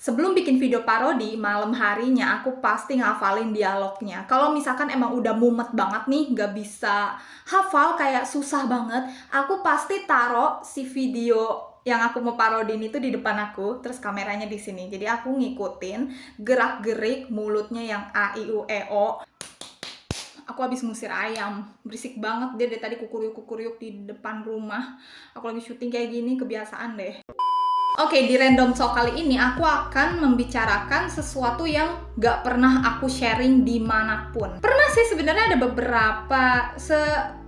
Sebelum bikin video parodi, malam harinya aku pasti ngafalin dialognya. Kalau misalkan emang udah mumet banget nih, nggak bisa hafal, kayak susah banget, aku pasti taruh si video yang aku mau parodin itu di depan aku, terus kameranya di sini. Jadi aku ngikutin gerak-gerik mulutnya yang A, I, U, E, O. Aku habis ngusir ayam, berisik banget dia dari tadi kukuryuk-kukuryuk di depan rumah. Aku lagi syuting kayak gini, kebiasaan deh. Oke, di Random Talk kali ini aku akan membicarakan sesuatu yang gak pernah aku sharing dimanapun. Pernah sih sebenarnya ada beberapa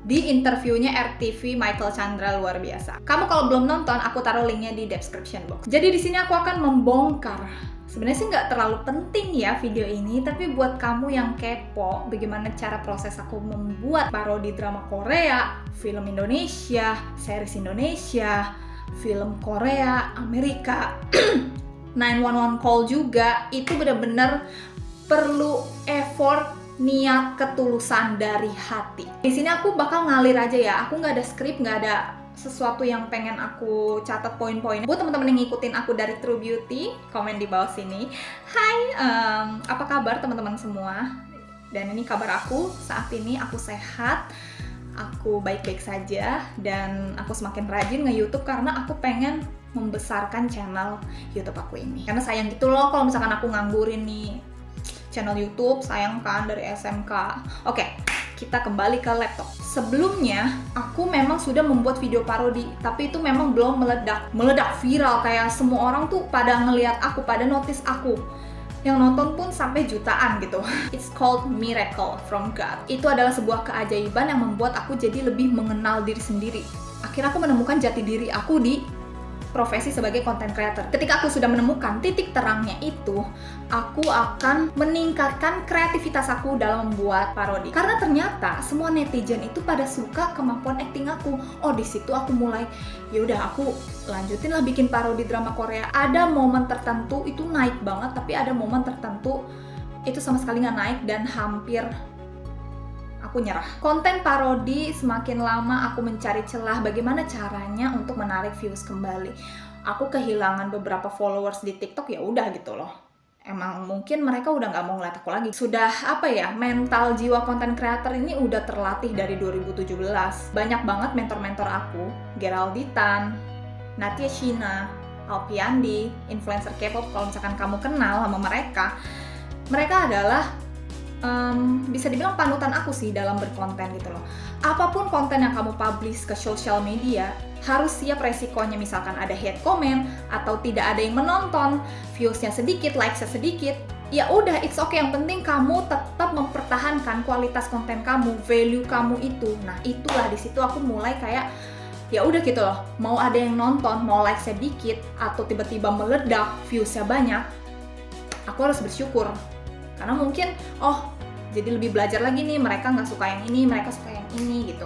di interviewnya RTV Michael Chandra, luar biasa. Kamu kalau belum nonton, aku taruh linknya di description box. Jadi di sini aku akan membongkar. Sebenarnya sih nggak terlalu penting ya video ini, tapi buat kamu yang kepo bagaimana cara proses aku membuat parodi drama Korea, film Indonesia, series Indonesia, film Korea, Amerika, 911 call juga, itu bener-bener perlu effort, niat, ketulusan dari hati. Di sini aku bakal ngalir aja ya, aku nggak ada skrip, nggak ada sesuatu yang pengen aku catat poin-poin. Buat teman-teman yang ngikutin aku dari True Beauty, komen di bawah sini. Hai, apa kabar teman-teman semua? Dan ini kabar aku, saat ini aku sehat, aku baik-baik saja, dan aku semakin rajin nge-YouTube karena aku pengen membesarkan channel YouTube aku ini. Karena sayang gitu loh kalau misalkan aku nganggurin nih channel YouTube, sayang kan dari SMK. Oke, kita kembali ke laptop. Sebelumnya, aku memang sudah membuat video parodi, tapi itu memang belum meledak viral, kayak semua orang tuh pada ngelihat aku, pada notice aku. Yang nonton pun sampai jutaan gitu. It's called Miracle from God. Itu adalah sebuah keajaiban yang membuat aku jadi lebih mengenal diri sendiri. Akhirnya aku menemukan jati diri aku di profesi sebagai content creator. Ketika aku sudah menemukan titik terangnya itu, aku akan meningkatkan kreativitas aku dalam membuat parodi. Karena ternyata semua netizen itu pada suka kemampuan acting aku. Oh, di situ aku mulai, ya udah aku lanjutin lah bikin parodi drama Korea. Ada momen tertentu itu naik banget, tapi ada momen tertentu itu sama sekali nggak naik dan hampir aku nyerah. Konten parodi, semakin lama aku mencari celah bagaimana caranya untuk menarik views kembali. Aku kehilangan beberapa followers di TikTok, ya udah gitu loh. Emang mungkin mereka udah nggak mau ngeliat aku lagi. Sudah mental jiwa konten creator ini udah terlatih dari 2017. Banyak banget mentor-mentor aku, Geralditan, Natia Shina, Alpiandi, influencer K-pop, kalau misalkan kamu kenal sama mereka adalah bisa dibilang panutan aku sih dalam berkonten gitu loh. Apapun konten yang kamu publish ke social media, harus siap resikonya, misalkan ada hate comment atau tidak ada yang menonton, viewsnya sedikit, likesnya sedikit. Ya udah, it's okay, yang penting kamu tetap mempertahankan kualitas konten kamu, value kamu itu. Nah, itulah di situ aku mulai kayak ya udah gitu loh, mau ada yang nonton, mau like sedikit atau tiba-tiba meledak, viewsnya banyak, aku harus bersyukur. Karena mungkin, jadi lebih belajar lagi nih, mereka nggak suka yang ini, mereka suka yang ini gitu.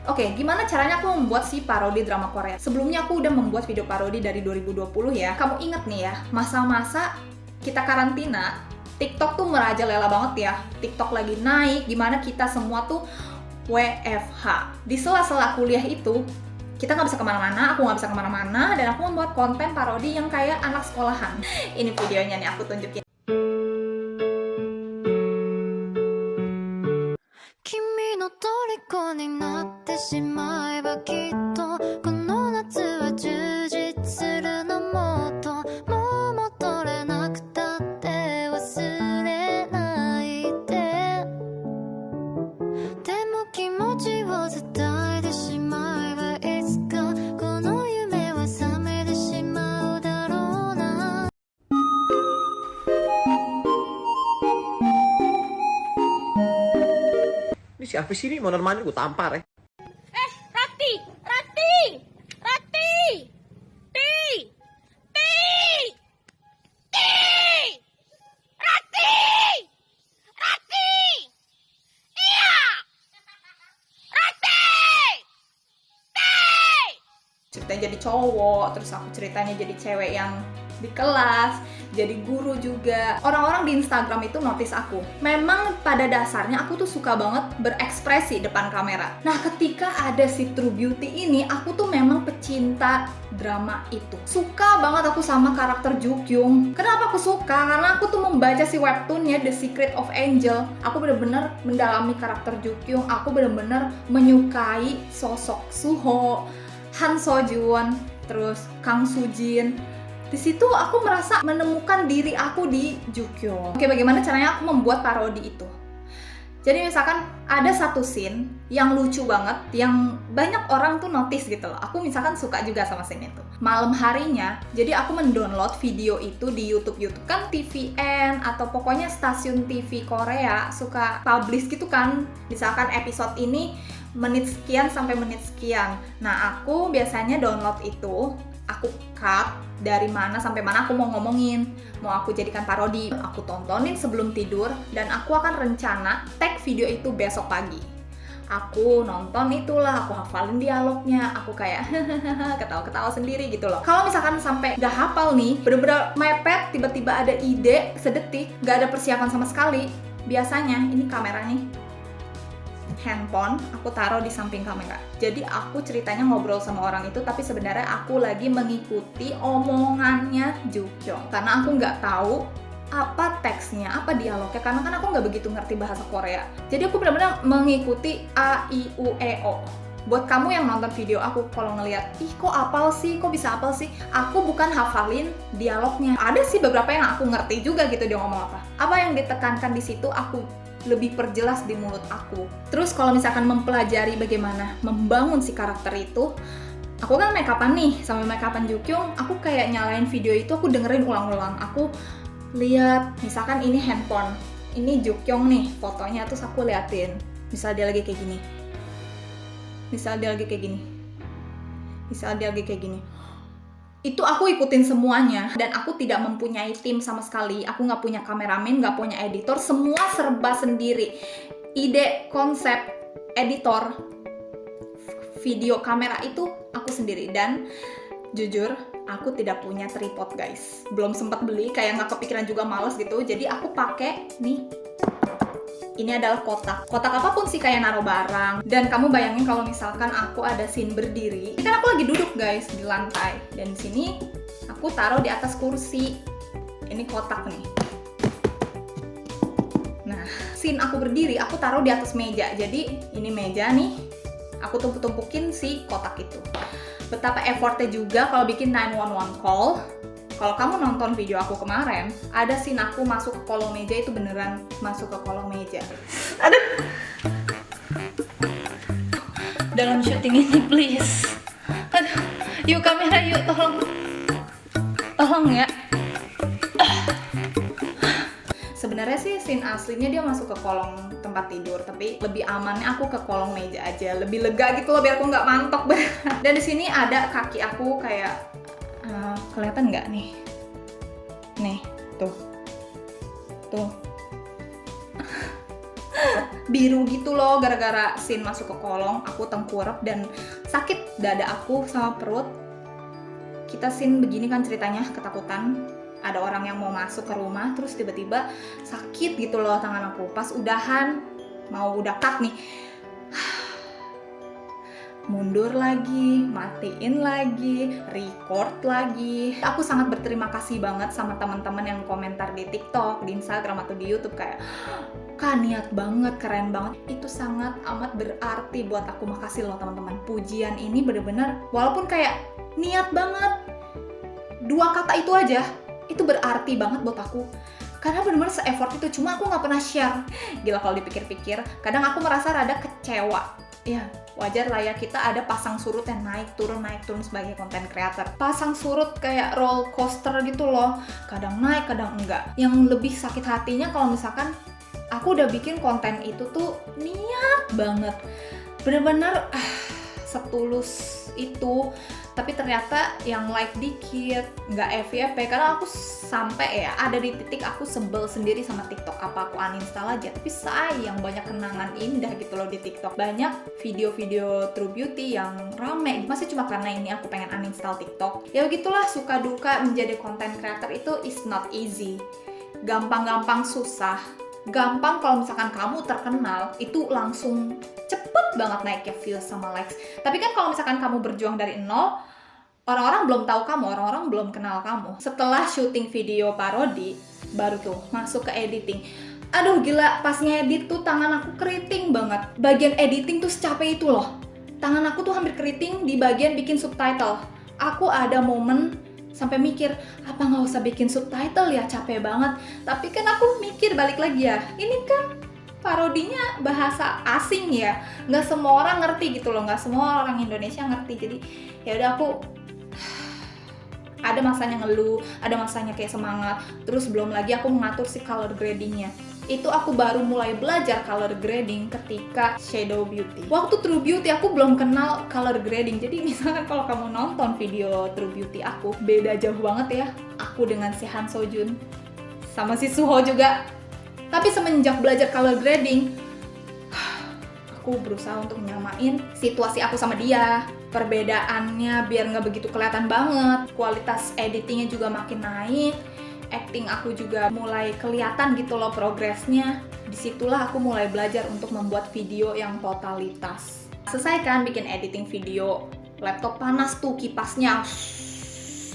Oke, gimana caranya aku membuat si parodi drama Korea? Sebelumnya aku udah membuat video parodi dari 2020 ya. Kamu inget nih ya, masa-masa kita karantina, TikTok tuh merajalela banget ya. TikTok lagi naik, gimana kita semua tuh WFH. Di sela-sela kuliah itu, kita nggak bisa kemana-mana, aku nggak bisa kemana-mana, dan aku membuat konten parodi yang kayak anak sekolahan. Ini videonya nih, aku tunjukin. 君の虜になってしまえばきっとこの夏は充実するのもっともう戻れなくたって忘れないででも気持ちを伝えてしまえばいつかこの夢は覚めてしまうだろうな Ini siapa sih ini mondar-mandir gue tampar ya. Rati! Rati! Rati! Ti! Ti! Ti! Rati! Rati! Iya! Rati! Ti! Ceritanya jadi cowok, terus aku ceritanya jadi cewek yang di kelas, jadi guru juga. Orang-orang di Instagram itu notice aku. Memang pada dasarnya aku tuh suka banget berekspresi depan kamera. Nah, ketika ada si True Beauty ini, aku tuh memang pecinta drama itu. Suka banget aku sama karakter Jukyung. Kenapa aku suka? Karena aku tuh membaca si webtoonnya The Secret of Angel. Aku bener-bener mendalami karakter Jukyung. Aku bener-bener menyukai sosok Suho, Han Sojun, terus Kang Sujin. Di situ aku merasa menemukan diri aku di Jukyung. Oke, bagaimana caranya aku membuat parodi itu? Jadi misalkan ada satu scene yang lucu banget, yang banyak orang tuh notice gitu loh. Aku misalkan suka juga sama scene itu. Malam harinya, jadi aku mendownload video itu di YouTube kan TVN atau pokoknya stasiun TV Korea suka publish gitu kan. Misalkan episode ini menit sekian sampai menit sekian. Nah, aku biasanya download itu, aku cut dari mana sampai mana aku mau ngomongin, mau aku jadikan parodi, aku tontonin sebelum tidur, dan aku akan rencana tag video itu besok pagi. Aku nonton itulah, aku hafalin dialognya, aku kayak ketawa-ketawa sendiri gitu loh. Kalau misalkan sampai gak hafal nih, bener-bener mepet, tiba-tiba ada ide sedetik, gak ada persiapan sama sekali, biasanya ini kamera nih, handphone aku taruh di samping kamera. Jadi aku ceritanya ngobrol sama orang itu, tapi sebenarnya aku lagi mengikuti omongannya Jukyung. Karena aku nggak tahu apa teksnya, apa dialognya, karena kan aku nggak begitu ngerti bahasa Korea. Jadi aku benar-benar mengikuti A, I, U, E, O. Buat kamu yang nonton video aku, kalau ngeliat, ih kok apal sih, kok bisa apal sih? Aku bukan hafalin dialognya. Ada sih beberapa yang aku ngerti juga gitu dia ngomong apa. Apa yang ditekankan di situ aku lebih perjelas di mulut aku. Terus kalau misalkan mempelajari bagaimana membangun si karakter itu, aku kan make upan nih sama make upan Jukyung, aku kayak nyalain video itu, aku dengerin ulang-ulang, aku lihat misalkan ini handphone, ini Jukyung nih fotonya, terus aku liatin, misal dia lagi kayak gini, misal dia lagi kayak gini, misal dia lagi kayak gini. Itu aku ikutin semuanya, dan aku tidak mempunyai tim sama sekali. Aku nggak punya kameramen, nggak punya editor, semua serba sendiri. Ide, konsep, editor, video, kamera itu aku sendiri. Dan jujur, aku tidak punya tripod guys. Belum sempat beli, kayak nggak kepikiran juga, males gitu. Jadi aku pakai nih. Ini adalah kotak apapun sih, kayak naruh barang. Dan kamu bayangin kalau misalkan aku ada scene berdiri, ini kan aku lagi duduk guys di lantai, dan di sini aku taruh di atas kursi. Ini kotak nih. Nah, scene aku berdiri, aku taruh di atas meja. Jadi ini meja nih, aku tumpuk-tumpukin si kotak itu. Betapa effortnya juga kalau bikin 911 call. Kalau kamu nonton video aku kemarin, ada scene aku masuk ke kolong meja, itu beneran masuk ke kolong meja. Aduh. Dalam syuting ini please. Aduh. Yuk kamera, yuk tolong. Tolong ya. Sebenarnya sih scene aslinya dia masuk ke kolong tempat tidur, tapi lebih amannya aku ke kolong meja aja, lebih lega gitu loh, biar aku nggak mantok. Dan di sini ada kaki aku kayak kelihatan nggak nih? Nih, tuh. Biru gitu loh, gara-gara scene masuk ke kolong, aku tengkurap dan sakit dada aku sama perut. Kita scene begini kan ceritanya, ketakutan. Ada orang yang mau masuk ke rumah, terus tiba-tiba sakit gitu loh tangan aku. Pas udahan, mau udah cut nih, mundur lagi, matiin lagi, record lagi. Aku sangat berterima kasih banget sama teman-teman yang komentar di TikTok, di Instagram, atau di YouTube kayak, Kak, niat banget, keren banget. Itu sangat amat berarti buat aku. Makasih loh teman-teman. Pujian ini bener-bener, walaupun kayak niat banget, 2 kata itu aja, itu berarti banget buat aku. Karena bener-bener se-effort itu, cuma aku nggak pernah share. Gila kalau dipikir-pikir, kadang aku merasa rada kecewa. Ya, wajar lah ya, kita ada pasang surut yang naik turun sebagai konten creator. Pasang surut kayak roller coaster gitu loh, kadang naik, kadang enggak. Yang lebih sakit hatinya kalau misalkan aku udah bikin konten itu tuh niat banget, bener-bener setulus itu, tapi ternyata yang like dikit, nggak FYP. Karena aku sampai ya ada di titik aku sebel sendiri sama TikTok, apa aku uninstall aja. Tapi sayang, banyak kenangan indah gitu loh di TikTok, banyak video-video True Beauty yang rame. Masih cuma karena ini aku pengen uninstall TikTok. Ya begitulah, suka duka menjadi content creator itu is not easy. Gampang-gampang susah. Gampang kalau misalkan kamu terkenal, itu langsung cepet banget naiknya views sama likes. Tapi kan kalau misalkan kamu berjuang dari nol, orang-orang belum tahu kamu, orang-orang belum kenal kamu. Setelah syuting video parodi, baru tuh masuk ke editing. Aduh gila, pas ngedit tuh tangan aku keriting banget. Bagian editing tuh secapek itu loh. Tangan aku tuh hampir keriting di bagian bikin subtitle. Aku ada momen sampai mikir, apa nggak usah bikin subtitle ya, capek banget. Tapi kan aku mikir balik lagi ya, ini kan parodinya bahasa asing ya, nggak semua orang ngerti gitu loh, nggak semua orang Indonesia ngerti. Jadi ya udah, aku ada masanya ngeluh, ada masanya kayak semangat. Terus belum lagi aku mengatur si color gradingnya. Itu aku baru mulai belajar color grading ketika Shadow Beauty. Waktu True Beauty aku belum kenal color grading. Jadi misalkan kalau kamu nonton video True Beauty aku, beda jauh banget ya aku dengan si Han So Jun sama si Suho juga. Tapi semenjak belajar color grading, aku berusaha untuk menyamain situasi aku sama dia. Perbedaannya biar nggak begitu kelihatan banget. Kualitas editingnya juga makin naik. Acting aku juga mulai kelihatan gitu loh progresnya. Disitulah aku mulai belajar untuk membuat video yang totalitas. Selesai kan bikin editing video, laptop panas tuh kipasnya,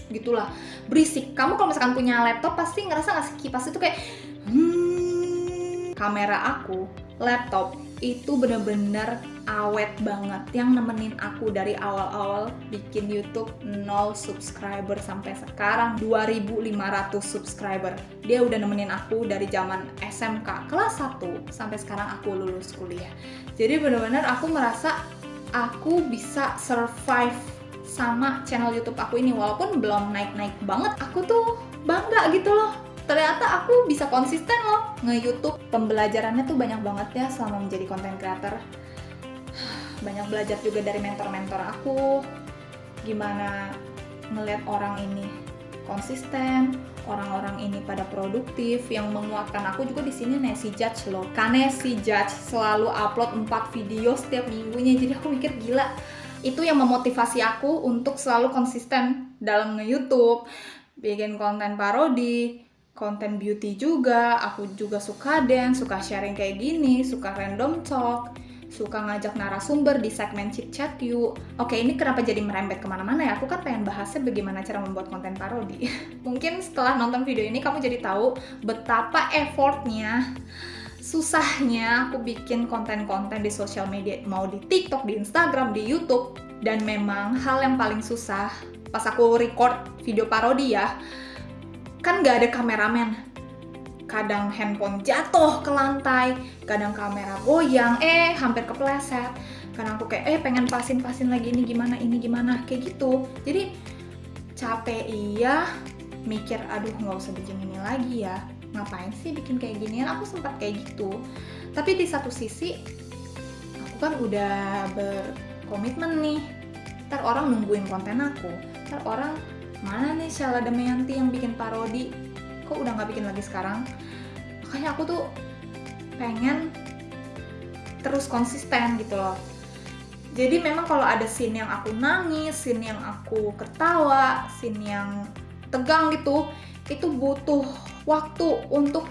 gitulah, berisik. Kamu kalau misalkan punya laptop pasti ngerasa nggak sih kipas itu kayak Kamera aku, laptop itu bener-bener awet banget, yang nemenin aku dari awal-awal bikin YouTube 0 subscriber sampai sekarang 2.500 subscriber. Dia udah nemenin aku dari zaman SMK kelas 1 sampai sekarang aku lulus kuliah. Jadi bener-bener aku merasa aku bisa survive sama channel YouTube aku ini, walaupun belum naik-naik banget. Aku tuh bangga gitu loh. Ternyata aku bisa konsisten loh nge-YouTube. Pembelajarannya tuh banyak banget ya selama menjadi content creator. Banyak belajar juga dari mentor-mentor aku, gimana ngeliat orang ini konsisten, orang-orang ini pada produktif. Yang menguatkan aku juga di sini Nesi Judge loh. Nesi Judge selalu upload 4 video setiap minggunya. Jadi aku mikir gila, itu yang memotivasi aku untuk selalu konsisten dalam nge-YouTube, bikin konten parodi, konten beauty juga. Aku juga suka dance, suka sharing kayak gini, suka random talk, suka ngajak narasumber di segmen Chit Chat Yuk. Oke, ini kenapa jadi merembet kemana-mana ya? Aku kan pengen bahasnya bagaimana cara membuat konten parodi. Mungkin setelah nonton video ini kamu jadi tahu betapa effortnya, susahnya aku bikin konten-konten di sosial media, mau di TikTok, di Instagram, di YouTube. Dan memang hal yang paling susah pas aku record video parodi ya, kan gak ada kameramen. Kadang handphone jatuh ke lantai, kadang kamera goyang, hampir kepleset. Kadang aku kayak, pengen pasin lagi, ini gimana, kayak gitu. Jadi capek iya, mikir aduh nggak usah bikin ini lagi ya, ngapain sih bikin kayak ginian. Aku sempat kayak gitu. Tapi di satu sisi aku kan udah berkomitmen nih, ntar orang nungguin konten aku, ntar orang, mana nih Sheila Damayanti yang bikin parodi, kok udah gak bikin lagi sekarang. Makanya aku tuh pengen terus konsisten gitu loh. Jadi memang kalau ada scene yang aku nangis, scene yang aku ketawa, scene yang tegang gitu, itu butuh waktu untuk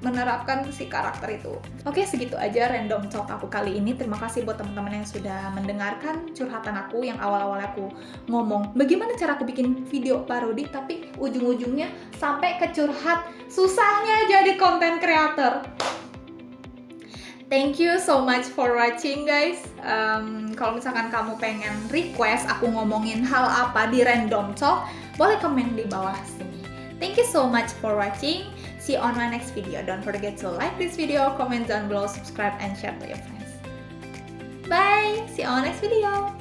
menerapkan si karakter itu. Oke, segitu aja random talk aku kali ini. Terima kasih buat teman-teman yang sudah mendengarkan curhatan aku yang awal-awal aku ngomong bagaimana cara aku bikin video parodi, tapi ujung-ujungnya sampai ke curhat susahnya jadi content creator. Thank you so much for watching guys. Kalau misalkan kamu pengen request aku ngomongin hal apa di random talk, boleh komen di bawah sini. Thank you so much for watching. See you on my next video. Don't forget to like this video, comment down below, subscribe, and share to your friends. Bye! See you on my next video.